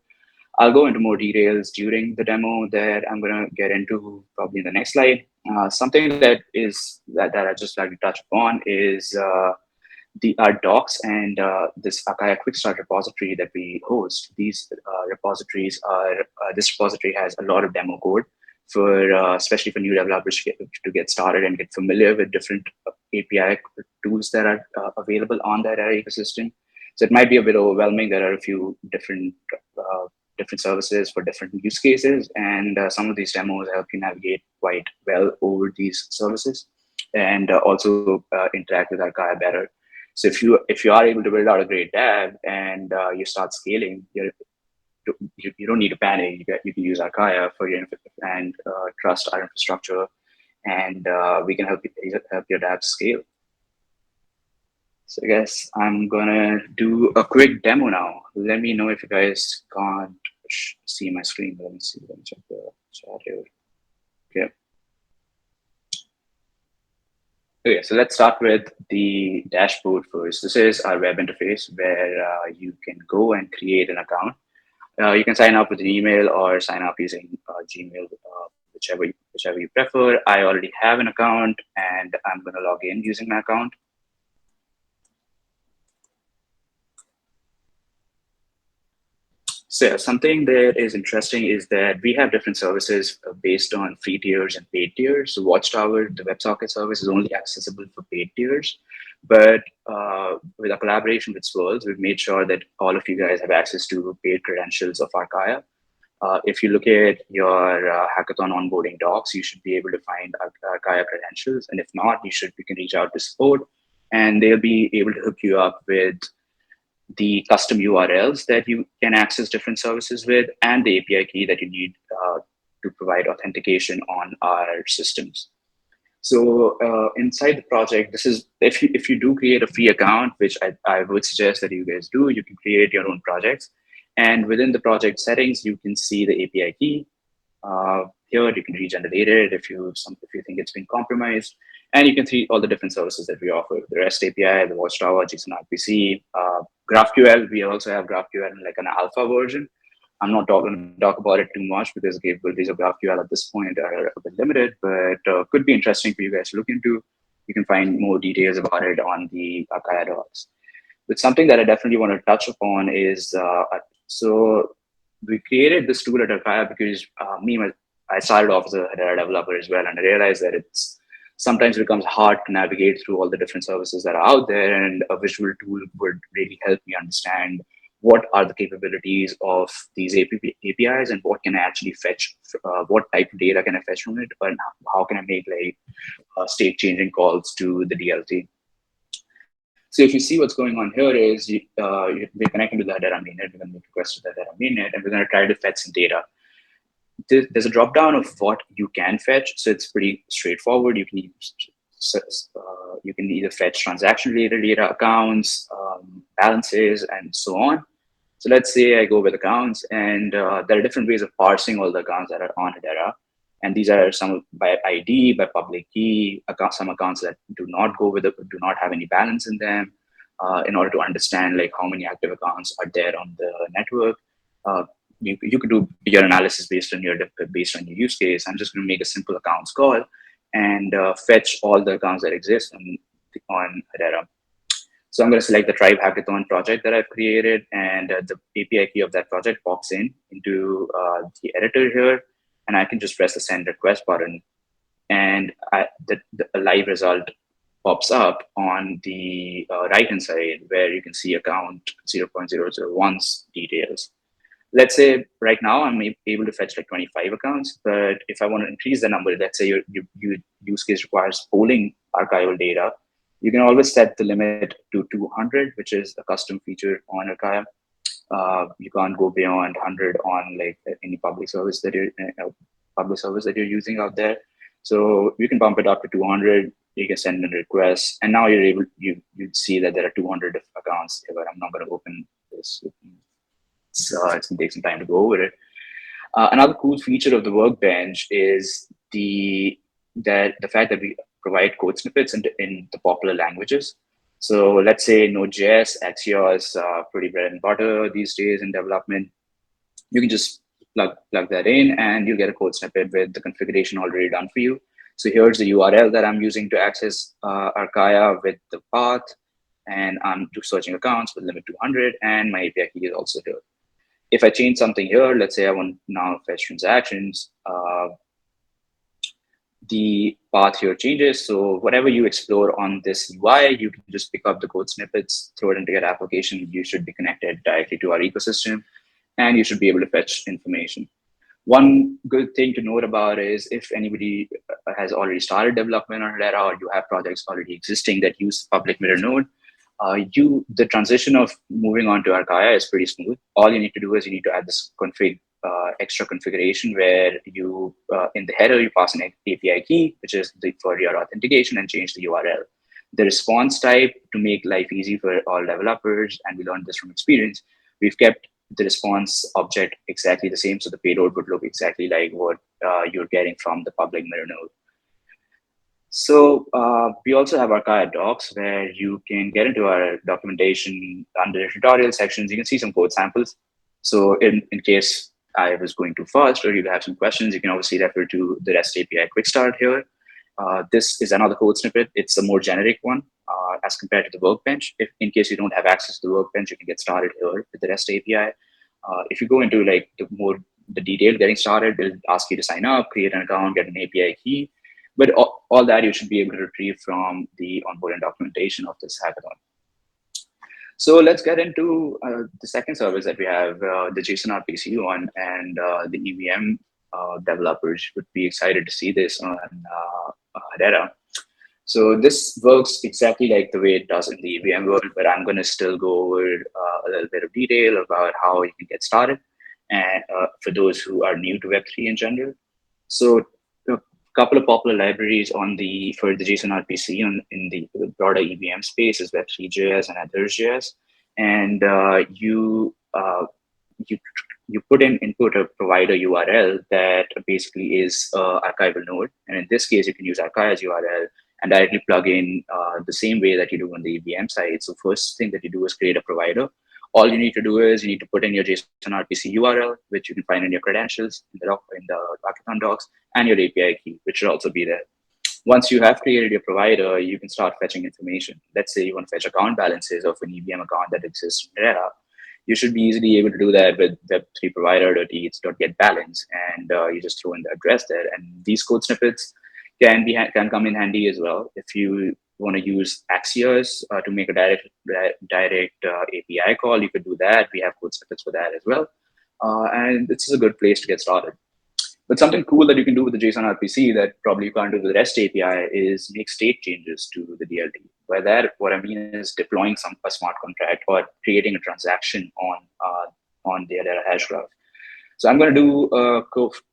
I'll go into more details during the demo that I'm going to get into probably in the next slide. Something that I just like to touch upon is our docs and this Archaia Quickstart repository that we host. These repositories are this repository has a lot of demo code for especially for new developers to get started and get familiar with different API tools that are available on that ecosystem. So it might be a bit overwhelming. There are a few different services for different use cases, and some of these demos help you navigate quite well over these services and also interact with Archaia better. So if you are able to build out a great dApp and you start scaling, you don't need to panic. You can use Archaia for your and trust our infrastructure, and we can help your dApp scale. So I guess I'm gonna do a quick demo now. Let me know if you guys can't see my screen. Let me see. Let me check the chat here. Okay. Okay, so let's start with the dashboard first. This is our web interface where you can go and create an account. You can sign up with an email or sign up using Gmail, whichever you prefer. I already have an account and I'm going to log in using my account. So something that is interesting is that we have different services based on free tiers and paid tiers. So Watchtower, the WebSocket service, is only accessible for paid tiers. But with our collaboration with Swirls, we've made sure that all of you guys have access to paid credentials of Archaia. If you look at your hackathon onboarding docs, you should be able to find Archaia credentials. And if not, you can reach out to support and they'll be able to hook you up with the custom URLs that you can access different services with, and the API key that you need to provide authentication on our systems. So inside the project, this is if you do create a free account, which I would suggest that you guys do, you can create your own projects. And within the project settings, you can see the API key. Here, you can regenerate it if you think it's been compromised. And you can see all the different services that we offer: the REST API, the Watchtower, JSON RPC, GraphQL. We also have GraphQL in like an alpha version. I'm not going to talk about it too much because the capabilities of GraphQL at this point are a bit limited, but could be interesting for you guys to look into. You can find more details about it on the Archaia docs. But something that I definitely want to touch upon is, so we created this tool at Archaia because I started off as a Hedera developer as well, and I realized that it's sometimes becomes hard to navigate through all the different services that are out there, and a visual tool would really help me understand what are the capabilities of these APIs and what can I actually fetch, what type of data can I fetch from it, and how can I make like state changing calls to the DLT. So if you see what's going on here is we're connecting to the Hedera mainnet, we're going to make requests to the Hedera mainnet, and we're going to try to fetch some data. There's a drop down of what you can fetch, so it's pretty straightforward. You can either fetch transaction related data, accounts, balances, and so on. So let's say I go with accounts, and there are different ways of parsing all the accounts that are on Hedera. And these are some by ID, by public key, some accounts that do not have any balance in them, in order to understand like how many active accounts are there on the network. You could do your analysis based on your use case. I'm just going to make a simple accounts call and fetch all the accounts that exist on Hedera. So I'm going to select the Tribe Hackathon project that I've created, and the API key of that project pops into the editor here, and I can just press the send request button, and the live result pops up on the right-hand side where you can see account 0.001's details. Let's say right now I'm able to fetch like 25 accounts, but if I want to increase the number, let's say your use case requires polling archival data, you can always set the limit to 200, which is a custom feature on Archaia. You can't go beyond 100 on like any public service that you're using out there. So you can bump it up to 200. You can send in requests, and now you'd see that there are 200 accounts here. I'm not going to open this. It's going to take some time to go over it. Another cool feature of the workbench is the fact that provide code snippets in the popular languages. So let's say Node.js, Axios, pretty bread and butter these days in development. You can just plug that in and you get a code snippet with the configuration already done for you. So here's the URL that I'm using to access Archaia with the path, and I'm searching accounts with limit 200, and my API key is also here. If I change something here, let's say I want now fetch transactions, the path here changes. So whatever you explore on this UI, you can just pick up the code snippets, throw it into your application. You should be connected directly to our ecosystem, and you should be able to fetch information. One good thing to note about is if anybody has already started development on Hedera, or you have projects already existing that use public mirror node, the transition of moving on to Archaia is pretty smooth. All you need to do is you need to add this extra configuration where you in the header you pass an API key, which is for your authentication, and change the URL. The response type, to make life easy for all developers, and we learned this from experience, we've kept the response object exactly the same, so the payload would look exactly like what you're getting from the public mirror node. So we also have Archaia docs where you can get into our documentation under tutorial sections. You can see some code samples. So in case I was going too fast or you have some questions, you can obviously refer to the REST API kickstart here. This is another code snippet. It's a more generic one as compared to the workbench. If in case you don't have access to the workbench, you can get started here with the REST API. If you go into like the detailed getting started, it'll ask you to sign up, create an account, get an API key. But all that you should be able to retrieve from the onboarding documentation of this hackathon. So let's get into the second service that we have, the JSON RPC one, and the EVM developers would be excited to see this on Hedera. So this works exactly like the way it does in the EVM world, but I'm going to still go over a little bit of detail about how you can get started, and for those who are new to Web3 in general. So a couple of popular libraries for the JSON RPC in the broader EVM space is Web3.js and others.js, and you input a provider URL that basically is archival node, and in this case you can use Archaia's URL and directly plug in the same way that you do on the EVM side. So first thing that you do is create a provider. All you need to do is you need to put in your JSON RPC URL, which you can find in your credentials in the hackathon docs, and your API key, which should also be there. Once you have created your provider, you can start fetching information. Let's say you want to fetch account balances of an EVM account that exists in Hedera. You should be easily able to do that with web3 provider.eth.getBalance, and you just throw in the address there. And these code snippets can come in handy as well. If you want to use Axios to make a direct API call, you could do that. We have code snippets for that as well. And this is a good place to get started. But something cool that you can do with the JSON RPC that probably you can't do with the REST API is make state changes to the DLT. By that, what I mean is deploying a smart contract or creating a transaction on the Hedera Hashgraph. So I'm going to do a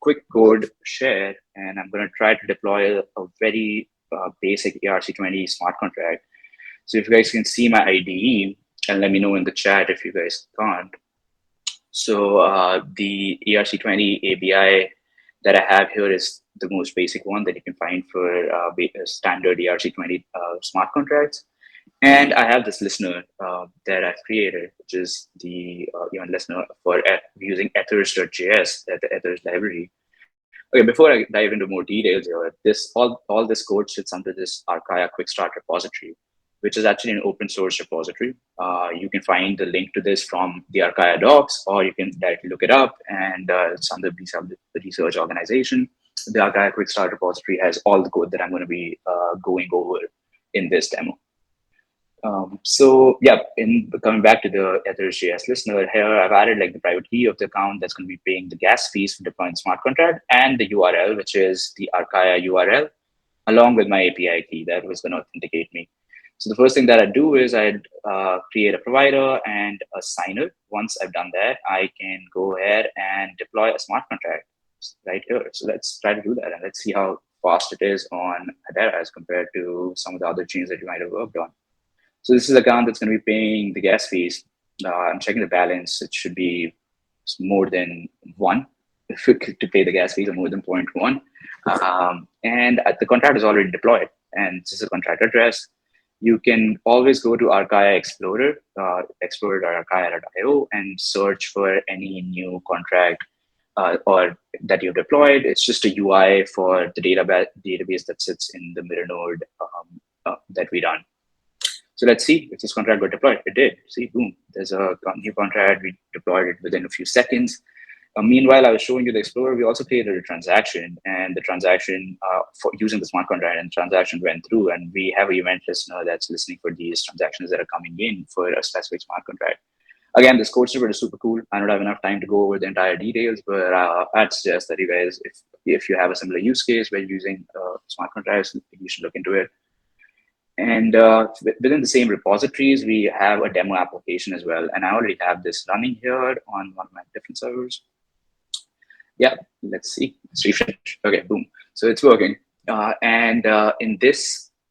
quick code share, and I'm going to try to deploy a very basic ERC20 smart contract. So if you guys can see my IDE, and let me know in the chat if you guys can't. So the ERC20 API that I have here is the most basic one that you can find for standard ERC20 smart contracts. And I have this listener that I've created, which is the event listener for using ethers.js, the ethers library. Okay, before I dive into more details here, all this code sits under this Archaia Quickstart repository, which is actually an open source repository. You can find the link to this from the Archaia docs, or you can directly look it up, and it's under the research organization. The Archaia Quickstart repository has all the code that I'm going to be going over in this demo. So yeah, coming back to the ethers.js listener here, I've added like the private key of the account that's going to be paying the gas fees for deploying smart contract, and the URL, which is the Archaia URL, along with my API key that was going to authenticate me. So the first thing that I do is I'd create a provider and a signer. Once I've done that, I can go ahead and deploy a smart contract right here. So let's try to do that, and let's see how fast it is on Hedera as compared to some of the other chains that you might have worked on. So this is the account that's going to be paying the gas fees. I'm checking the balance. It should be more than 1 to pay the gas fees, or more than 0.1. And the contract is already deployed. and this is a contract address, you can always go to Archaia Explorer, explorer.archaia.io, and search for any new contract or that you've deployed. It's just a UI for the database that sits in the mirror node that we run. So let's see if this contract got deployed. It did. See, boom, there's a new contract. We deployed it within a few seconds. Meanwhile, I was showing you the Explorer. We also created a transaction, and the transaction for using the smart contract, and the transaction went through. And we have an event listener that's listening for these transactions that are coming in for a specific smart contract. Again, this code snippet is super cool. I don't have enough time to go over the entire details, but I'd suggest that you guys, if you have a similar use case where you're using smart contracts, you should look into it. And within the same repositories, we have a demo application as well. And I already have this running here on one of my different servers. Yeah, let's see. Let's refresh. Okay, boom. So it's working.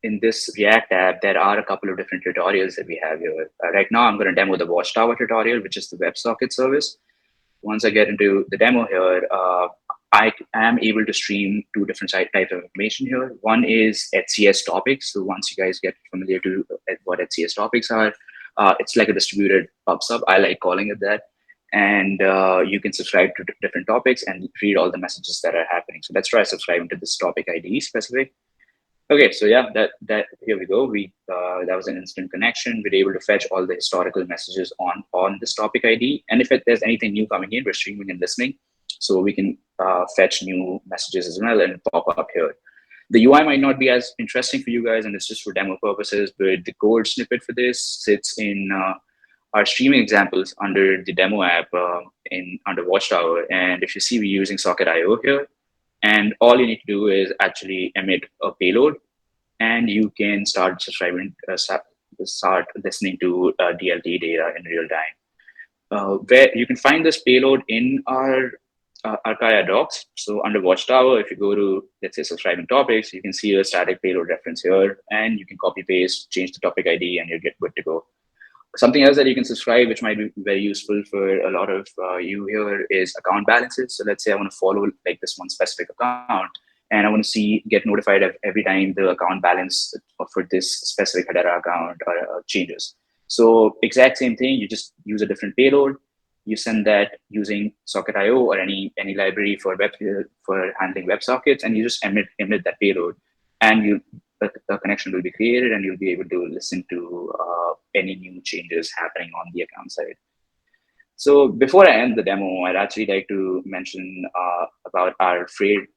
In this React app, there are a couple of different tutorials that we have here. Right now, I'm going to demo the Watchtower tutorial, which is the WebSocket service. Once I get into the demo here, I am able to stream two different types of information here. One is HCS topics. So once you guys get familiar to what HCS topics are, it's like a distributed pub sub. I like calling it that. And you can subscribe to different topics and read all the messages that are happening. So let's try subscribing to this topic ID specific. Okay, so yeah, that here we go. That was an instant connection. We're able to fetch all the historical messages on this topic ID. And if there's anything new coming in, we're streaming and listening. So we can fetch new messages as well and pop up here. The UI might not be as interesting for you guys, and it's just for demo purposes, but the code snippet for this sits in our streaming examples under the demo app under Watchtower. And if you see, we're using Socket.io here. And all you need to do is actually emit a payload, and you can start subscribing, start listening to DLT data in real time. Where you can find this payload in our Archaia docs. So under Watchtower, if you go to, let's say, subscribing topics, you can see a static payload reference here, and you can copy paste, change the topic ID, and you get good to go. Something else that you can subscribe, which might be very useful for a lot of you here, is account balances. So let's say I want to follow like this one specific account, and I want to get notified every time the account balance for this specific Hedera account changes. So exact same thing, you just use a different payload. You send that using Socket.io or any library for handling WebSockets, and you just emit that payload, and the connection will be created, and you'll be able to listen to any new changes happening on the account side. So before I end the demo, I'd actually like to mention about our fair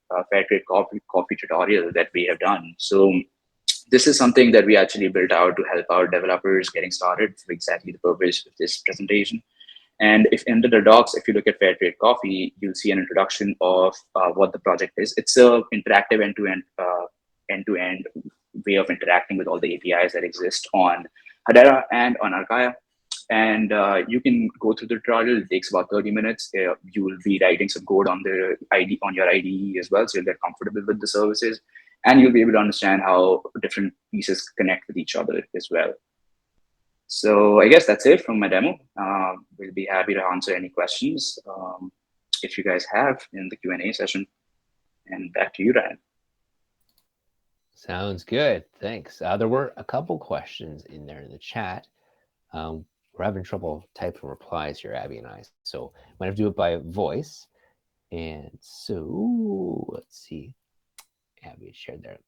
trade coffee tutorial that we have done. So this is something that we actually built out to help our developers getting started for exactly the purpose of this presentation. And if under the docs, if you look at Fair Trade Coffee, you'll see an introduction of what the project is. It's an interactive end-to-end way of interacting with all the APIs that exist on Hedera and on Archaia. And you can go through the tutorial. It takes about 30 minutes. You will be writing some code on the ID on your IDE as well, so you'll get comfortable with the services, and you'll be able to understand how different pieces connect with each other as well. So I guess that's it from my demo. We'll be happy to answer any questions if you guys have in the Q&A session. And back to you, Ryan. Sounds good. Thanks. There were a couple questions in there in the chat. We're having trouble typing replies here, Abby and I. So I'm going to do it by voice. And so let's see. Abby shared there.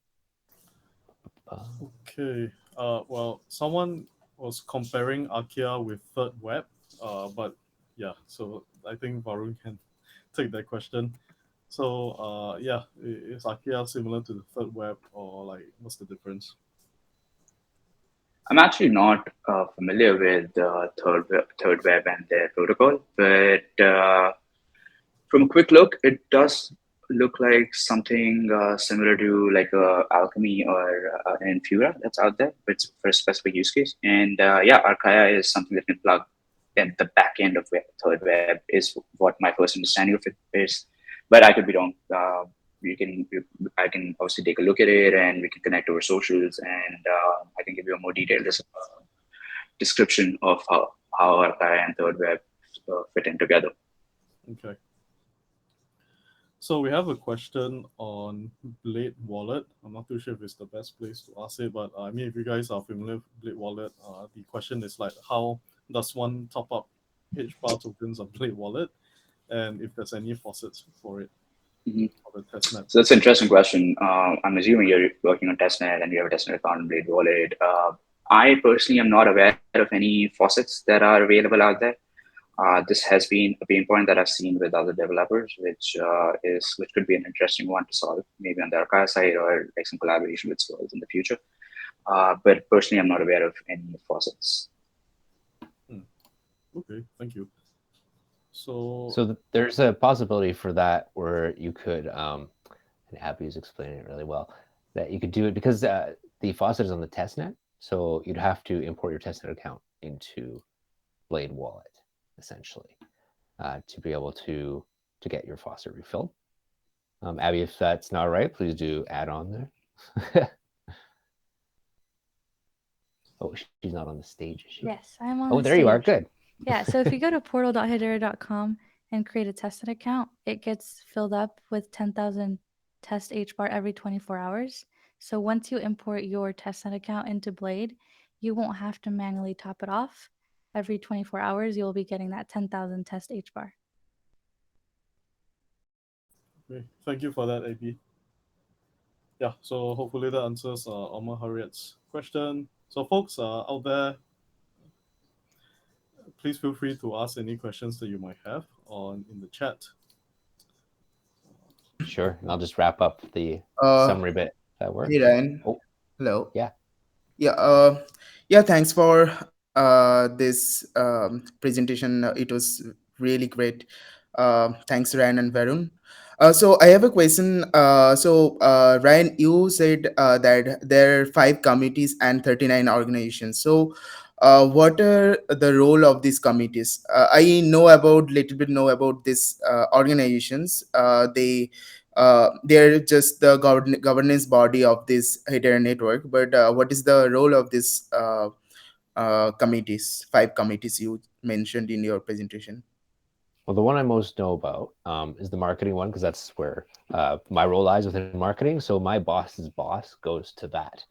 Okay. Well, someone was comparing Archaia with Third Web, but yeah, so I think Varun can take that question. So yeah, is Archaia similar to the Third Web, or like what's the difference? I'm actually not familiar with Third Web and their protocol, but from a quick look, it does look like something similar to like Alchemy or an Infura that's out there, but it's for a specific use case. And yeah, Archaia is something that can plug in the back end of Third Web is what my first understanding of it is. But I could be wrong. I can obviously take a look at it, and we can connect over socials, and I can give you a more detailed description of how Archaia and Third Web fit in together. Okay. So we have a question on Blade Wallet. I'm not too sure if it's the best place to ask it, but I mean, if you guys are familiar with Blade Wallet, the question is like, how does one top up HBAR tokens on Blade Wallet, and if there's any faucets for it Mhm. for the testnet? So that's an interesting question. I'm assuming you're working on testnet and you have a testnet account in Blade Wallet. I personally am not aware of any faucets that are available out there. This has been a pain point that I've seen with other developers, which could be an interesting one to solve, maybe on the Archain side or like some collaboration with Swirls in the future. But personally, I'm not aware of any faucets. Okay, thank you. So So there's a possibility for that where you could, and Abby is explaining it really well, that you could do it because the faucet is on the testnet. So you'd have to import your testnet account into Blade Wallet, essentially, to be able to get your faucet refilled. Abby, if that's not right, please do add on there. Oh, she's not on the stage, is she? Yes, I'm on Oh, the there you are. stage. Good. Yeah, so if you go to portal.hedera.com and create a testnet account, it gets filled up with 10,000 test HBAR every 24 hours. So once you import your testnet account into Blade, you won't have to manually top it off. Every 24 hours, you'll be getting that 10,000 test HBAR. okay, thank you for that, AB. Yeah, so hopefully that answers Omar Harriet's question. So folks out there, please feel free to ask any questions that you might have on in the chat. Sure. And I'll just wrap up the Uh, summary bit. That works. hey Ryan. Oh, Hello. yeah. Yeah. Yeah. Thanks for this presentation. It was really great. Thanks, Ryan and Varun. So I have a question. Ryan, you said that there are 5 committees and 39 organizations. So what are the role of these committees? I know about these organizations. They're just the governance body of this Hedera network. But what is the role of this committees? 5 committees you mentioned in your presentation. Well, the one I most know about is the marketing one, because that's where my role lies within marketing. So my boss's boss goes to that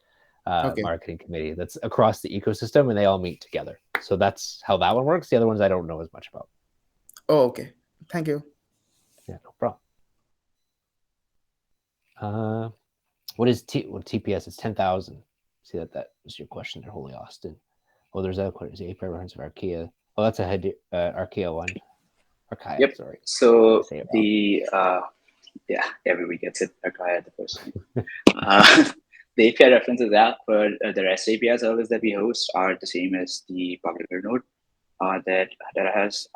Okay. marketing committee that's across the ecosystem, and they all meet together. So that's how that one works. The other ones I don't know as much about. Oh, okay. Thank you. Yeah, no problem. What is TPS? It's 10,000. See that was your question there, Holy Austin. Oh, there's that question. Is the API reference of Archaea? Oh, that's a Archaea one. Archaea, Yep. sorry. So Say it the everybody gets it. Archaea at the first name. The API references that for the REST API service that we host are the same as the publisher node that has.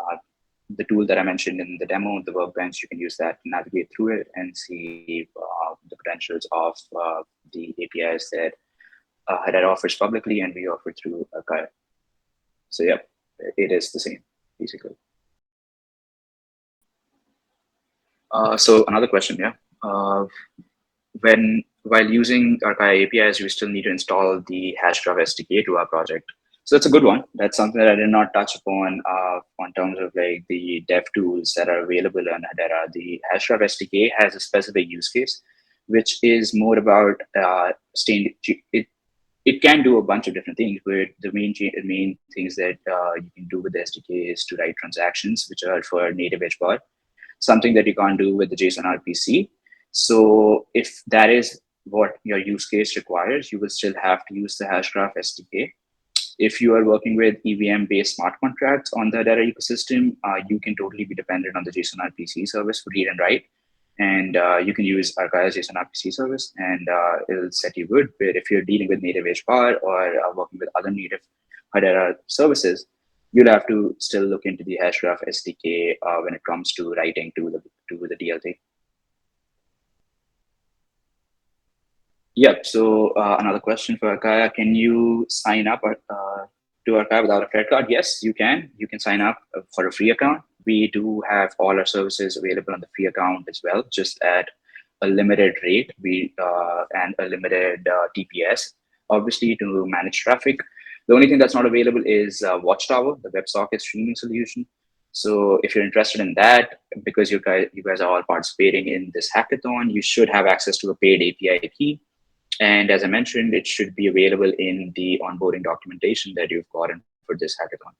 The tool that I mentioned in the demo, the workbench, you can use that to navigate through it and see the potentials of the APIs that Hedera offers publicly and we offer through Archaea. So yeah, it is the same, basically. So another question, yeah. While using Archaea APIs, we still need to install the Hashgraph SDK to our project. So that's a good one. That's something that I did not touch upon on terms of like the dev tools that are available on Hedera. The Hashgraph SDK has a specific use case, which is more about it can do a bunch of different things, but the main things that you can do with the SDK is to write transactions, which are for native HBAR, something that you can't do with the JSON RPC. So if that is what your use case requires, you will still have to use the Hashgraph SDK. If you are working with EVM-based smart contracts on the Hedera ecosystem, you can totally be dependent on the JSON RPC service for read and write. And you can use Archaea's JSON RPC service, and it'll set you good. But if you're dealing with native HBAR or working with other native Hedera services, you'll have to still look into the Hashgraph SDK when it comes to writing to the DLT. Yep. So another question for Archaea: can you sign up to Archaea without a credit card? Yes, you can. You can sign up for a free account. We do have all our services available on the free account as well, just at a limited rate. And a limited TPS, obviously, to manage traffic. The only thing that's not available is Watchtower, the WebSocket streaming solution. So if you're interested in that, because you guys are all participating in this hackathon, you should have access to a paid API key. And as I mentioned, it should be available in the onboarding documentation that you've gotten for this hackathon.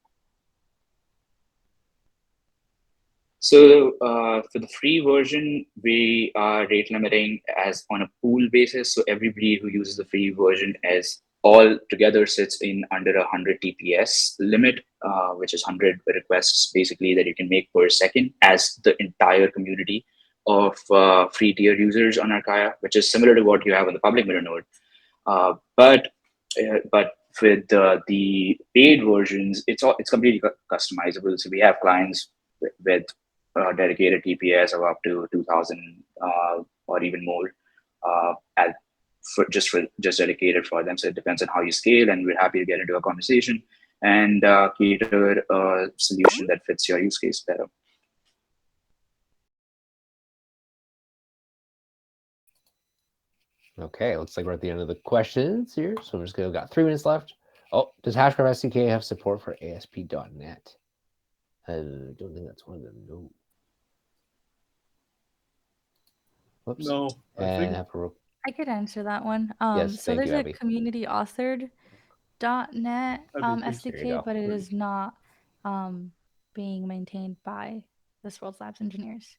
So for the free version, we are rate limiting as on a pool basis. So everybody who uses the free version as all together sits in under 100 TPS limit, which is 100 requests basically that you can make per second as the entire community of free tier users on Archaia, which is similar to what you have on the public mirror node. But with the paid versions, it's completely customizable. So we have clients with dedicated TPS of up to 2,000 or even more, just dedicated for them. So it depends on how you scale, and we're happy to get into a conversation and cater a solution that fits your use case better. Okay, looks like we're at the end of the questions here. So I'm just gonna got 3 minutes left. Oh, does Hashgraph SDK have support for ASP.NET? I don't think that's one of them. No. Whoops. No, I could answer that one. Yes, so thank there's you, a Abby. community authored .NET Abby, please. SDK, but it is not being maintained by this World's Labs engineers.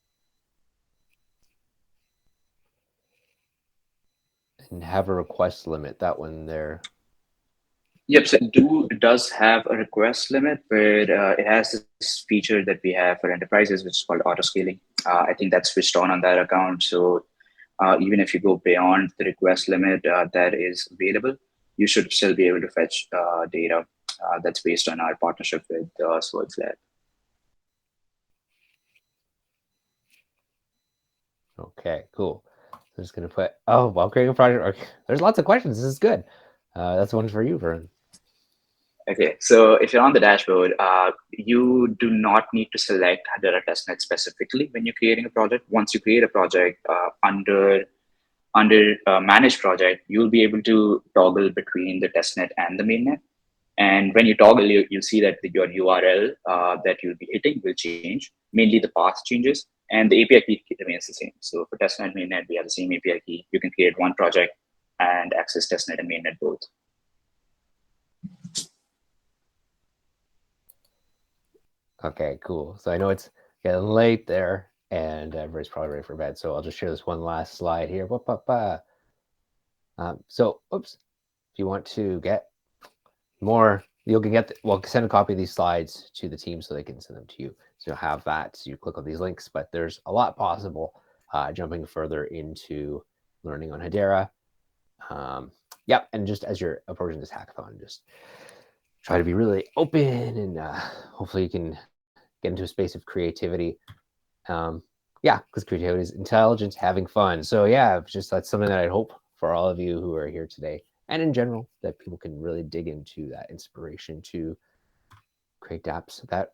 And have a request limit. That one there. Yep, so it does have a request limit, but it has this feature that we have for enterprises, which is called auto scaling. I think that's switched on that account. So even if you go beyond the request limit that is available, you should still be able to fetch data that's based on our partnership with Swords Lab. Okay, cool. I'm just gonna put, while creating a project. Okay. There's lots of questions. This is good. That's one for you, Varun. Okay, so if you're on the dashboard, you do not need to select Hedera testnet specifically when you're creating a project. Once you create a project under managed project, you'll be able to toggle between the testnet and the mainnet. And when you toggle, you'll see that your URL that you'll be hitting will change. Mainly the path changes, and the API key remains the same. So for testnet mainnet, we have the same API key. You can create one project and access testnet and mainnet both. Okay, cool. So I know it's getting late there, and everybody's probably ready for bed. So I'll just share this one last slide here. So, oops. If you want to get more, you can get, send a copy of these slides to the team so they can send them to you. So you'll have that. So you click on these links, but there's a lot possible jumping further into learning on Hedera. Yeah, and just as you're approaching this hackathon, just try to be really open, and hopefully you can get into a space of creativity. Yeah, because creativity is intelligence, having fun. So yeah, just that's something that I hope for all of you who are here today, and in general, that people can really dig into that inspiration to create dApps that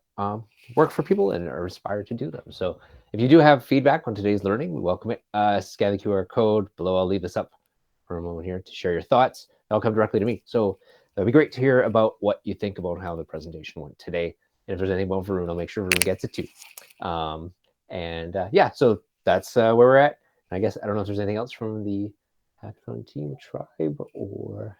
work for people and are inspired to do them. So if you do have feedback on today's learning, we welcome it. Scan the QR code below. I'll leave this up for a moment here to share your thoughts. That'll come directly to me. So it'd be great to hear about what you think about how the presentation went today. And if there's anything about Varun, I'll make sure Varun gets it too. Yeah, so that's where we're at. I guess I don't know if there's anything else from the hackathon team, tribe, or